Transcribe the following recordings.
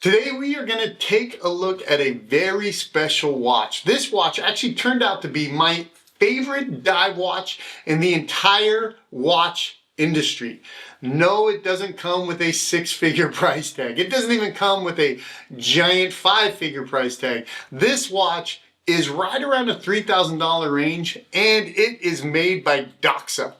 Today we are going to take a look at a very special watch. This watch actually turned out to be my favorite dive watch in the entire watch industry. No, it doesn't come with a six-figure price tag. It doesn't even come with a giant five-figure price tag. This watch is right around the $3,000 range, and it is made by DOXA.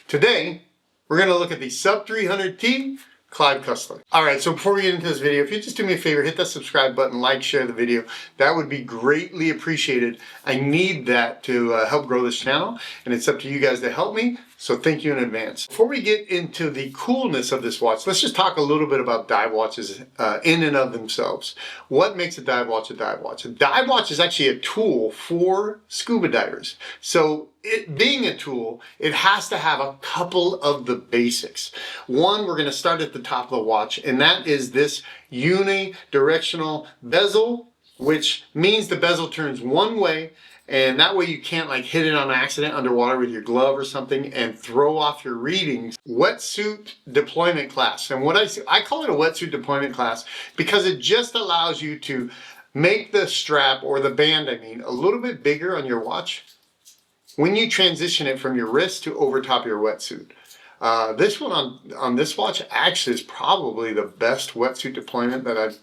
Today, we're going to look at the Sub 300T Clive Cussler. Alright, so before we get into this video, if you just do me a favor, hit that subscribe button, like, share the video. That would be greatly appreciated. I need that to help grow this channel, and it's up to you guys to help me, so thank you in advance. Before we get into the coolness of this watch, let's just talk a little bit about dive watches in and of themselves. What makes a dive watch a dive watch? A dive watch is actually a tool for scuba divers. So it being a tool, it has to have a couple of the basics. One, we're going to start at the top of the watch, and that is this unidirectional bezel, which means the bezel turns one way, and that way you can't like hit it on accident underwater with your glove or something and throw off your readings. Wetsuit deployment class. And what I call it a wetsuit deployment class because it just allows you to make the strap, or the band I mean, a little bit bigger on your watch when you transition it from your wrist to over top of your wetsuit. This one on this watch actually is probably the best wetsuit deployment that I've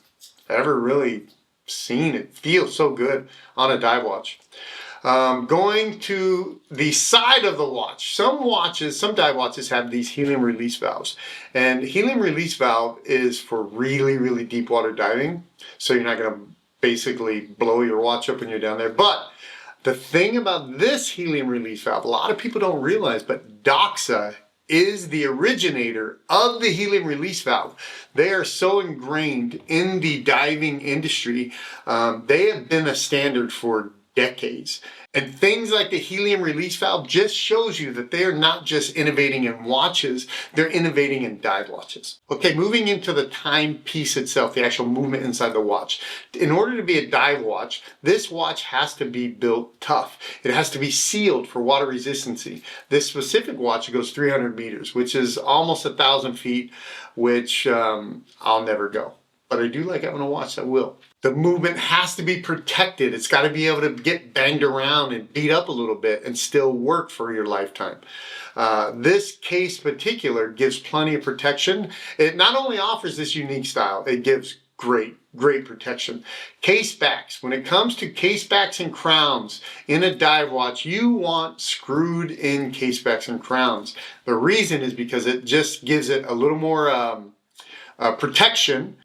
ever really seen. It feels so good on a dive watch. Going to the side of the watch, some dive watches have these helium release valves, and helium release valve is for really, really deep water diving, so you're not going to basically blow your watch up when you're down there. But the thing about this helium release valve, a lot of people don't realize, but DOXA is the originator of the helium release valve. They are so ingrained in the diving industry. They have been a standard for decades. And things like the helium release valve just shows you that they are not just innovating in watches, they're innovating in dive watches. Okay, moving into the timepiece itself, the actual movement inside the watch. In order to be a dive watch, this watch has to be built tough. It has to be sealed for water resistancy. This specific watch goes 300 meters, which is almost 1,000 feet, which I'll never go. But I do like having a watch that will. The movement has to be protected. It's got to be able to get banged around and beat up a little bit and still work for your lifetime. This case particular gives plenty of protection. It not only offers this unique style, it gives great protection. Case backs. When it comes to case backs and crowns in a dive watch, you want screwed in case backs and crowns. The reason is because it just gives it a little more protecting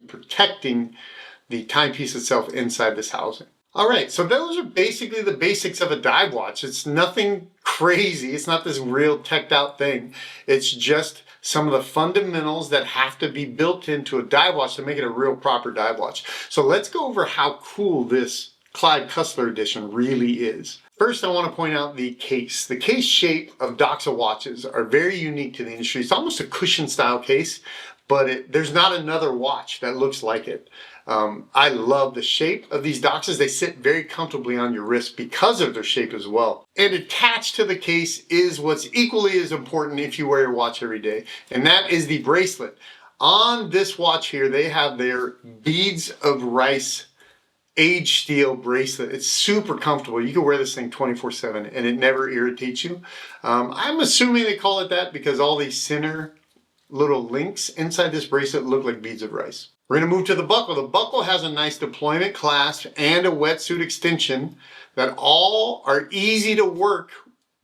the timepiece itself inside this housing. All right, so those are basically the basics of a dive watch. It's nothing crazy. It's not this real teched out thing. It's just some of the fundamentals that have to be built into a dive watch to make it a real proper dive watch. So let's go over how cool this Clive Cussler Edition really is. First, I want to point out the case. The case shape of DOXA watches are very unique to the industry. It's almost a cushion style case, but there's not another watch that looks like it. I love the shape of these DOXAs. They sit very comfortably on your wrist because of their shape as well. And attached to the case is what's equally as important if you wear your watch every day, and that is the bracelet. On this watch here, they have their beads of rice aged steel bracelet. It's super comfortable. You can wear this thing 24/7 and it never irritates you. I'm assuming they call it that because all these center little links inside this bracelet look like beads of rice. We're going to move to the buckle. The buckle has a nice deployment clasp and a wetsuit extension that all are easy to work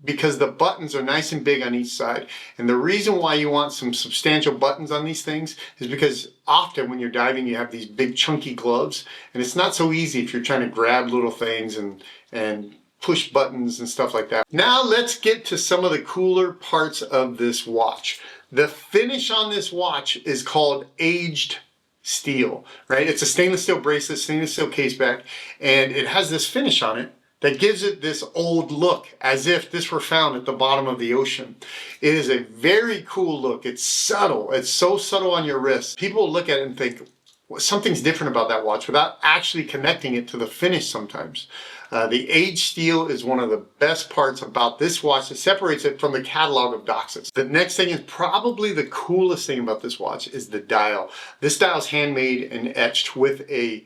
because the buttons are nice and big on each side. And the reason why you want some substantial buttons on these things is because often when you're diving, you have these big chunky gloves, and it's not so easy if you're trying to grab little things and push buttons and stuff like that. Now let's get to some of the cooler parts of this watch. The finish on this watch is called aged steel, right? It's a stainless steel bracelet, stainless steel case back, and it has this finish on it that gives it this old look, as if this were found at the bottom of the ocean. It is a very cool look. It's subtle. It's so subtle on your wrist. People look at it and think, something's different about that watch without actually connecting it to the finish sometimes. The aged steel is one of the best parts about this watch that separates it from the catalog of DOXAs. The next thing is probably the coolest thing about this watch is the dial. This dial is handmade and etched with a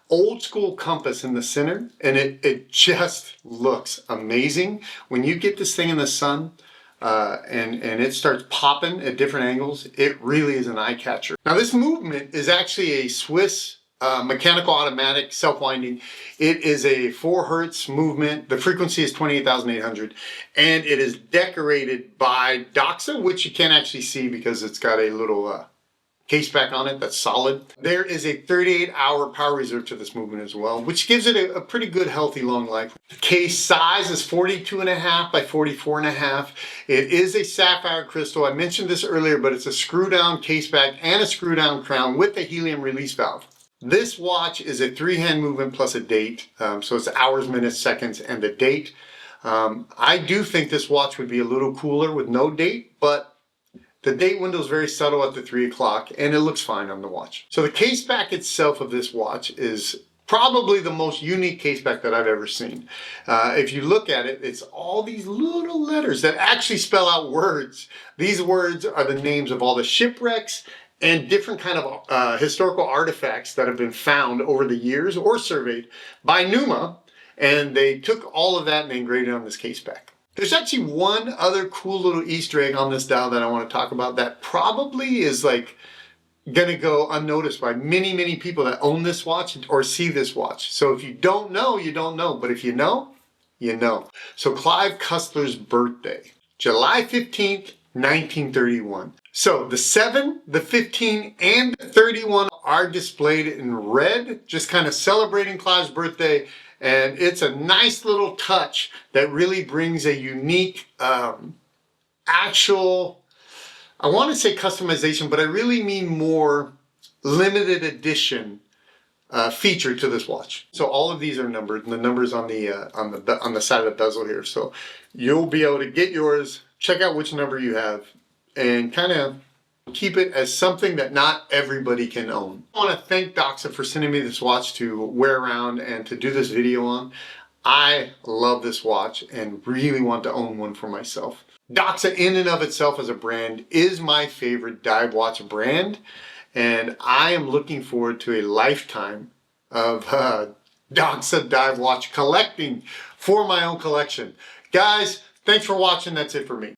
old school compass in the center, and it just looks amazing. When you get this thing in the sun, and it starts popping at different angles, it really is an eye catcher. Now this movement is actually a Swiss mechanical automatic self-winding. It is a 4 Hertz movement. The frequency is 28,800, and it is decorated by DOXA, which you can't actually see because it's got a little case back on it that's solid. There is a 38-hour power reserve to this movement as well, which gives it a pretty good, healthy, long life. The case size is 42.5 by 44.5. It is a sapphire crystal. I mentioned this earlier, but it's a screw-down case back and a screw-down crown with a helium release valve. This watch is a 3-hand movement plus a date, so it's hours, minutes, seconds, and the date. I do think this watch would be a little cooler with no date, but the date window is very subtle at the 3 o'clock, and it looks fine on the watch. So the case back itself of this watch is probably the most unique case back that I've ever seen. If you look at it, it's all these little letters that actually spell out words. These words are the names of all the shipwrecks and different kind of historical artifacts that have been found over the years or surveyed by NUMA, and they took all of that and they engraved it on this case back. There's actually one other cool little Easter egg on this dial that I want to talk about that probably is like gonna go unnoticed by many, many people that own this watch or see this watch. So if you don't know, you don't know, but if you know, you know. So Clive Cussler's birthday, July 15th, 1931. So the 7, the 15, and the 31 are displayed in red, just kind of celebrating Clive's birthday. And it's a nice little touch that really brings a unique, actual, I want to say customization, but I really mean more limited edition feature to this watch. So all of these are numbered, and the number's on the side of the bezel here. So you'll be able to get yours, check out which number you have, and kind of keep it as something that not everybody can own. I want to thank DOXA for sending me this watch to wear around and to do this video on. I love this watch and really want to own one for myself. DOXA in and of itself as a brand is my favorite dive watch brand, and I am looking forward to a lifetime of DOXA dive watch collecting for my own collection. Guys, thanks for watching. That's it for me.